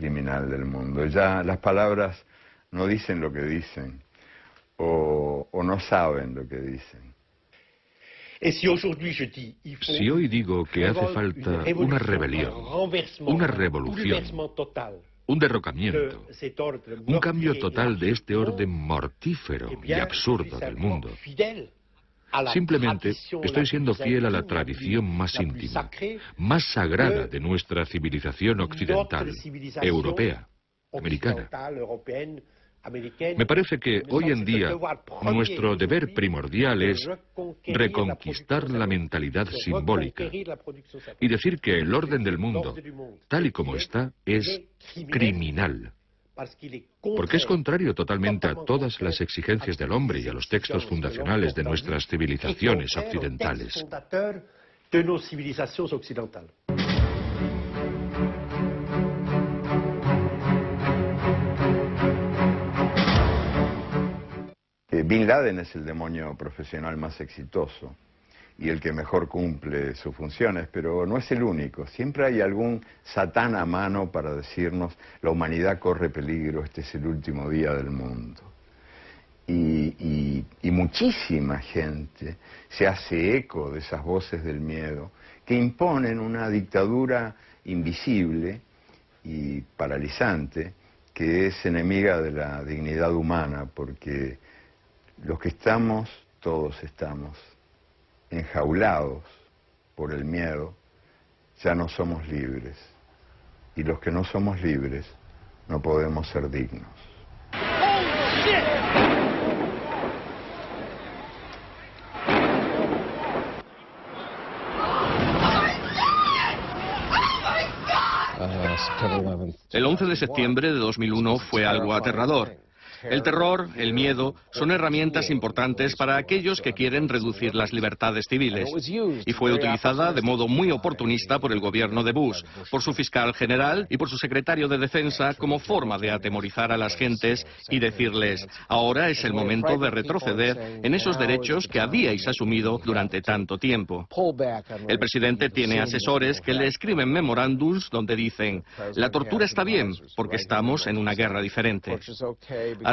criminal del mundo. Ya las palabras no dicen lo que dicen, o no saben lo que dicen. Si hoy digo que hace falta una rebelión, una revolución, un derrocamiento, un cambio total de este orden mortífero y absurdo del mundo, simplemente estoy siendo fiel a la tradición más íntima, más sagrada de nuestra civilización occidental, europea, americana. Me parece que hoy en día nuestro deber primordial es reconquistar la mentalidad simbólica y decir que el orden del mundo, tal y como está, es criminal. Porque es contrario totalmente a todas las exigencias del hombre y a los textos fundacionales de nuestras civilizaciones occidentales. Bin Laden es el demonio profesional más exitoso y el que mejor cumple sus funciones, pero no es el único. Siempre hay algún satán a mano para decirnos: la humanidad corre peligro, este es el último día del mundo. Y muchísima gente se hace eco de esas voces del miedo que imponen una dictadura invisible y paralizante que es enemiga de la dignidad humana, porque los que estamos, todos estamos enjaulados por el miedo, ya no somos libres. Y los que no somos libres, no podemos ser dignos. El 11 de septiembre de 2001 fue algo aterrador. El terror, el miedo, son herramientas importantes para aquellos que quieren reducir las libertades civiles. Y fue utilizada de modo muy oportunista por el gobierno de Bush, por su fiscal general y por su secretario de Defensa como forma de atemorizar a las gentes y decirles: ahora es el momento de retroceder en esos derechos que habíais asumido durante tanto tiempo. El presidente tiene asesores que le escriben memorándums donde dicen: la tortura está bien porque estamos en una guerra diferente.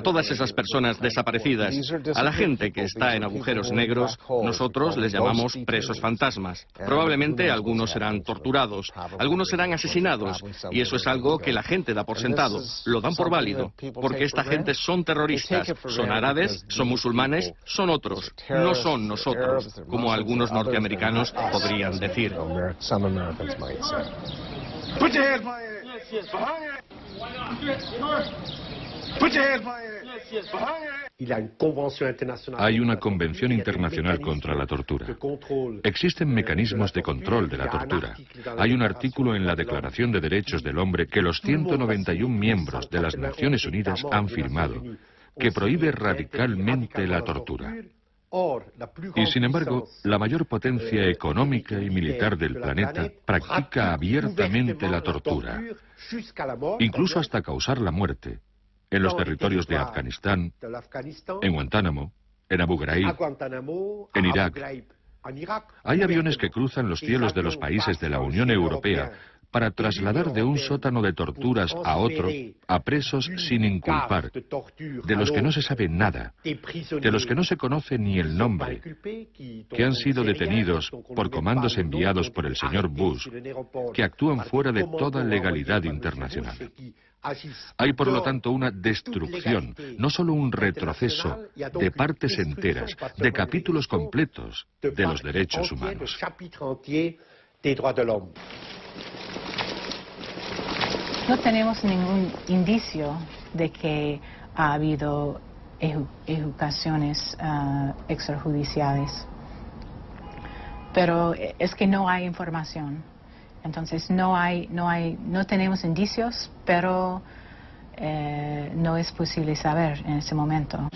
A todas esas personas desaparecidas, a la gente que está en agujeros negros, nosotros les llamamos presos fantasmas. Probablemente algunos serán torturados, algunos serán asesinados, y eso es algo que la gente da por sentado, lo dan por válido, porque esta gente son terroristas, son árabes, son musulmanes, son otros, no son nosotros, como algunos norteamericanos podrían decir. Hay una convención internacional contra la tortura. Existen mecanismos de control de la tortura. Hay un artículo en la Declaración de Derechos del Hombre que los 191 miembros de las Naciones Unidas han firmado, que prohíbe radicalmente la tortura. Y sin embargo, la mayor potencia económica y militar del planeta practica abiertamente la tortura, incluso hasta causar la muerte, en los territorios de Afganistán, en Guantánamo, en Abu Ghraib, en Irak. Hay aviones que cruzan los cielos de los países de la Unión Europea para trasladar de un sótano de torturas a otro a presos sin inculpar, de los que no se sabe nada, de los que no se conoce ni el nombre, que han sido detenidos por comandos enviados por el señor Bush, que actúan fuera de toda legalidad internacional. Hay, por lo tanto, una destrucción, no solo un retroceso, de partes enteras, de capítulos completos de los derechos humanos. No tenemos ningún indicio de que ha habido ejecuciones extrajudiciales, pero es que no hay información. Entonces no tenemos indicios, pero no es posible saber en ese momento.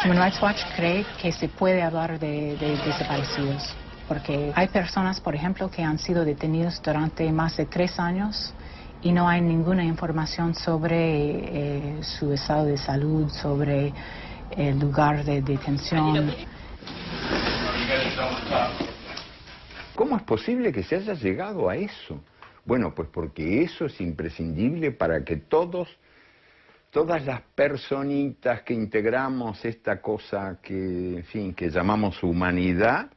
Human Rights Watch cree que se puede hablar de desaparecidos, porque hay personas, por ejemplo, que han sido detenidos durante más de 3 años y no hay ninguna información sobre su estado de salud, sobre el lugar de detención. ¿Cómo es posible que se haya llegado a eso? Bueno, pues porque eso es imprescindible para que todas las personitas que integramos esta cosa que, en fin, que llamamos humanidad,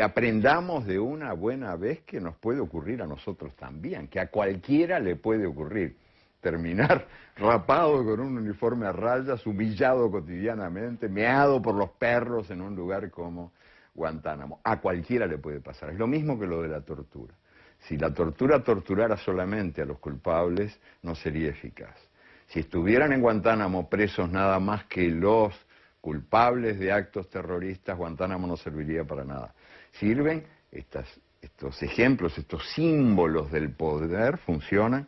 aprendamos de una buena vez que nos puede ocurrir a nosotros también, que a cualquiera le puede ocurrir. Terminar rapado con un uniforme a rayas, humillado cotidianamente, meado por los perros en un lugar como Guantánamo. A cualquiera le puede pasar. Es lo mismo que lo de la tortura. Si la tortura torturara solamente a los culpables, no sería eficaz. Si estuvieran en Guantánamo presos nada más que los culpables de actos terroristas, Guantánamo no serviría para nada. Sirven estos ejemplos, estos símbolos del poder, funcionan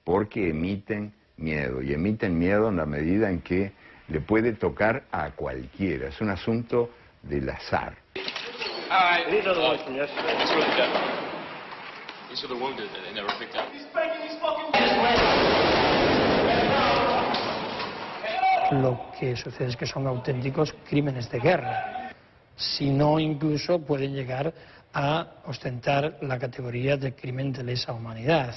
porque emiten miedo, y emiten miedo en la medida en que le puede tocar a cualquiera. Es un asunto del azar. Lo que sucede es que son auténticos crímenes de guerra, si no incluso pueden llegar a ostentar la categoría de crimen de lesa humanidad.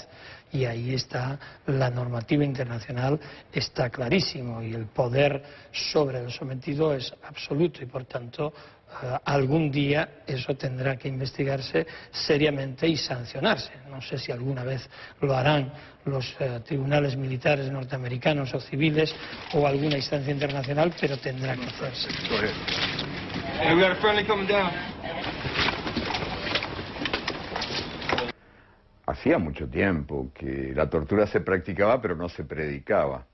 Y ahí está la normativa internacional, está clarísimo, y el poder sobre el sometido es absoluto, y por tanto algún día eso tendrá que investigarse seriamente y sancionarse. No sé si alguna vez lo harán los tribunales militares norteamericanos o civiles o alguna instancia internacional, pero tendrá que hacerse. Hacía mucho tiempo que la tortura se practicaba, pero no se predicaba.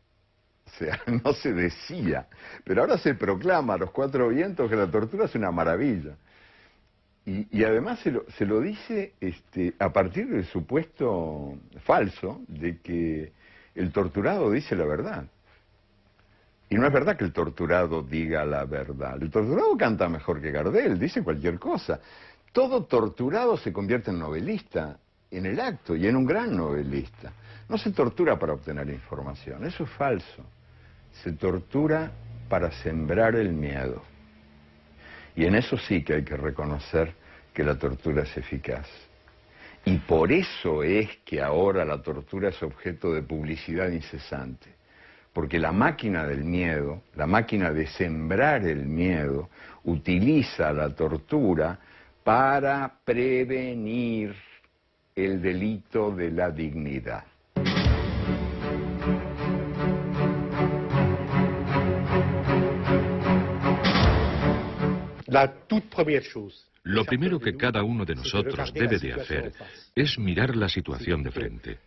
O sea, no se decía. Pero ahora se proclama a los cuatro vientos que la tortura es una maravilla. Y además se lo dice a partir del supuesto falso de que el torturado dice la verdad. Y no es verdad que el torturado diga la verdad. El torturado canta mejor que Gardel, dice cualquier cosa. Todo torturado se convierte en novelista en el acto, y en un gran novelista. No se tortura para obtener información, eso es falso. Se tortura para sembrar el miedo. Y en eso sí que hay que reconocer que la tortura es eficaz. Y por eso es que ahora la tortura es objeto de publicidad incesante. Porque la máquina del miedo, la máquina de sembrar el miedo, utiliza la tortura para prevenir el delito de la dignidad. Lo primero que cada uno de nosotros debe de hacer es mirar la situación de frente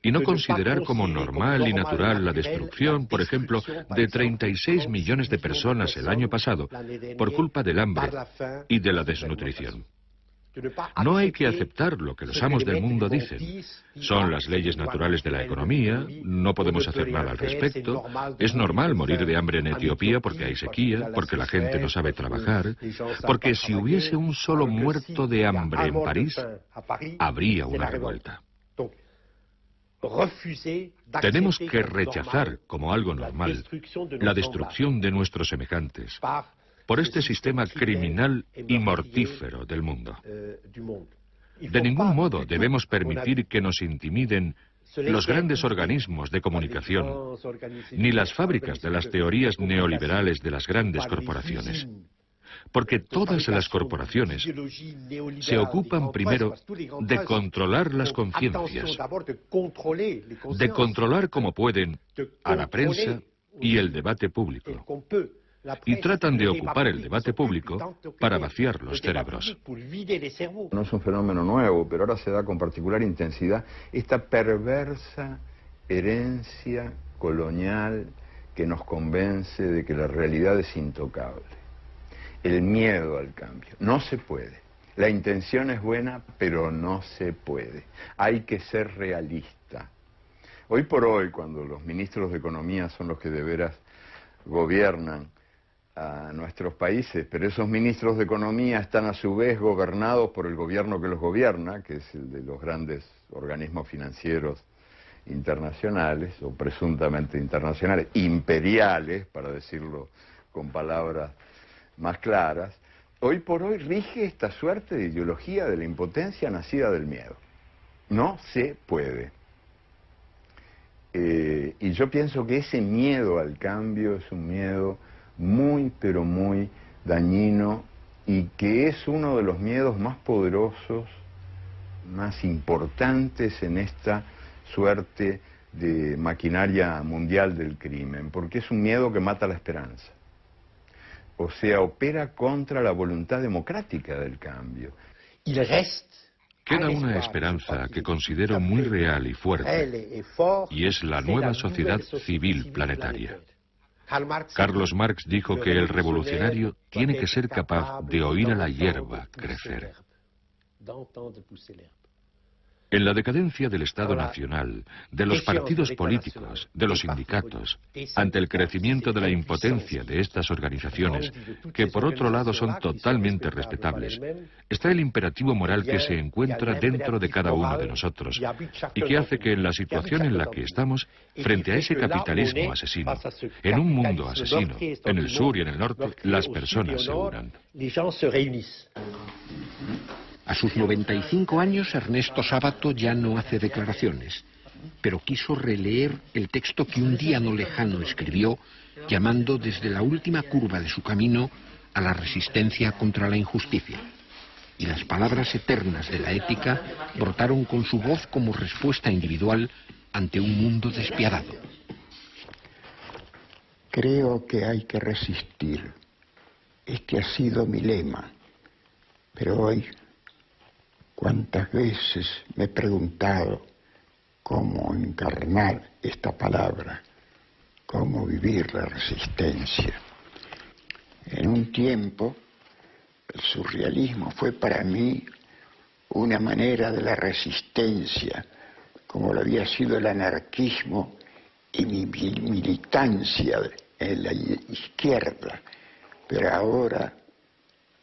y no considerar como normal y natural la destrucción, por ejemplo, de 36 millones de personas el año pasado por culpa del hambre y de la desnutrición. No hay que aceptar lo que los amos del mundo dicen. Son las leyes naturales de la economía, no podemos hacer nada al respecto. Es normal morir de hambre en Etiopía porque hay sequía, porque la gente no sabe trabajar, porque si hubiese un solo muerto de hambre en París, habría una revuelta. Tenemos que rechazar como algo normal la destrucción de nuestros semejantes por este sistema criminal y mortífero del mundo. De ningún modo debemos permitir que nos intimiden los grandes organismos de comunicación, ni las fábricas de las teorías neoliberales de las grandes corporaciones. Porque todas las corporaciones se ocupan primero de controlar las conciencias, de controlar como pueden a la prensa y el debate público. Y tratan de ocupar el debate público para vaciar los cerebros. No es un fenómeno nuevo, pero ahora se da con particular intensidad esta perversa herencia colonial que nos convence de que la realidad es intocable. El miedo al cambio. No se puede. La intención es buena, pero no se puede. Hay que ser realista. Hoy por hoy, cuando los ministros de Economía son los que de veras gobiernan a nuestros países, pero esos ministros de Economía están a su vez gobernados por el gobierno que los gobierna, que es el de los grandes organismos financieros internacionales, o presuntamente internacionales, imperiales, para decirlo con palabras más claras. Hoy por hoy rige esta suerte de ideología de la impotencia nacida del miedo. no se puede. Y yo pienso que ese miedo al cambio es un miedo muy, pero muy dañino, y que es uno de los miedos más poderosos, más importantes en esta suerte de maquinaria mundial del crimen, porque es un miedo que mata la esperanza. O sea, opera contra la voluntad democrática del cambio. Queda una esperanza que considero muy real y fuerte, y es la nueva sociedad civil planetaria. Carlos Marx dijo que el revolucionario tiene que ser capaz de oír a la hierba crecer. En la decadencia del Estado Nacional, de los partidos políticos, de los sindicatos, ante el crecimiento de la impotencia de estas organizaciones, que por otro lado son totalmente respetables, está el imperativo moral que se encuentra dentro de cada uno de nosotros y que hace que en la situación en la que estamos, frente a ese capitalismo asesino, en un mundo asesino, en el sur y en el norte, las personas se unan. A sus 95 años, Ernesto Sábato ya no hace declaraciones, pero quiso releer el texto que un día no lejano escribió, llamando desde la última curva de su camino a la resistencia contra la injusticia. Y las palabras eternas de la ética brotaron con su voz como respuesta individual ante un mundo despiadado. Creo que hay que resistir. Este ha sido mi lema. Pero hoy, cuántas veces me he preguntado cómo encarnar esta palabra, cómo vivir la resistencia. En un tiempo, el surrealismo fue para mí una manera de la resistencia, como lo había sido el anarquismo y mi militancia en la izquierda. Pero ahora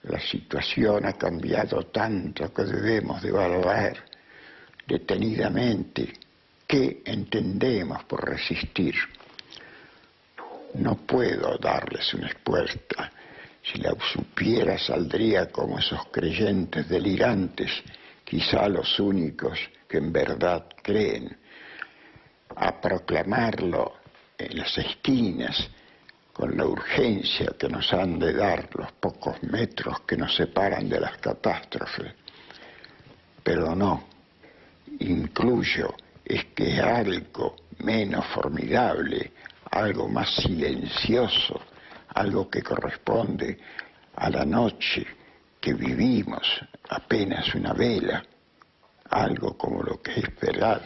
la situación ha cambiado tanto que debemos de evaluar detenidamente qué entendemos por resistir. No puedo darles una respuesta. Si la supiera, saldría como esos creyentes delirantes, quizá los únicos que en verdad creen, a proclamarlo en las esquinas, con la urgencia que nos han de dar los pocos metros que nos separan de las catástrofes. Pero no, incluyo, es que algo menos formidable, algo más silencioso, algo que corresponde a la noche que vivimos, apenas una vela, algo como lo que es verdad.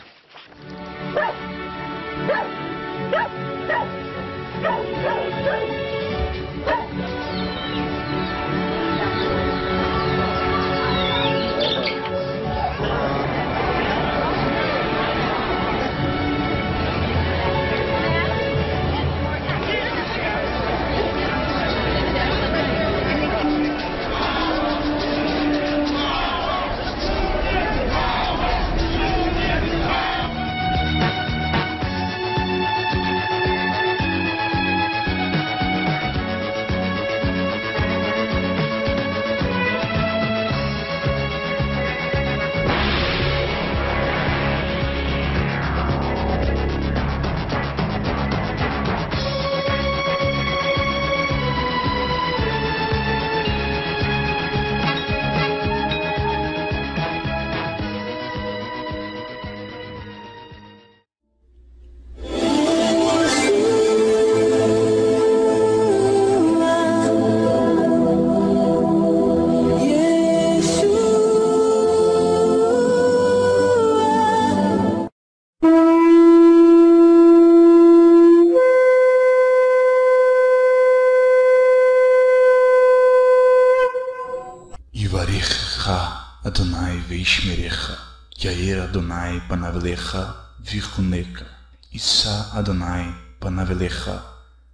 Adonai veishmerecha, Yair Adonai panavelecha vichuneka, Issa Adonai panavelecha,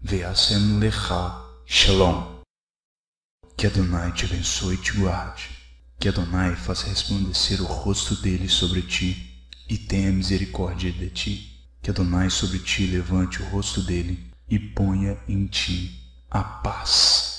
veasem lecha shalom. Que Adonai te abençoe e te guarde, que Adonai faça resplandecer o rosto dele sobre ti e tenha misericórdia de ti, que Adonai sobre ti levante o rosto dele e ponha em ti a paz.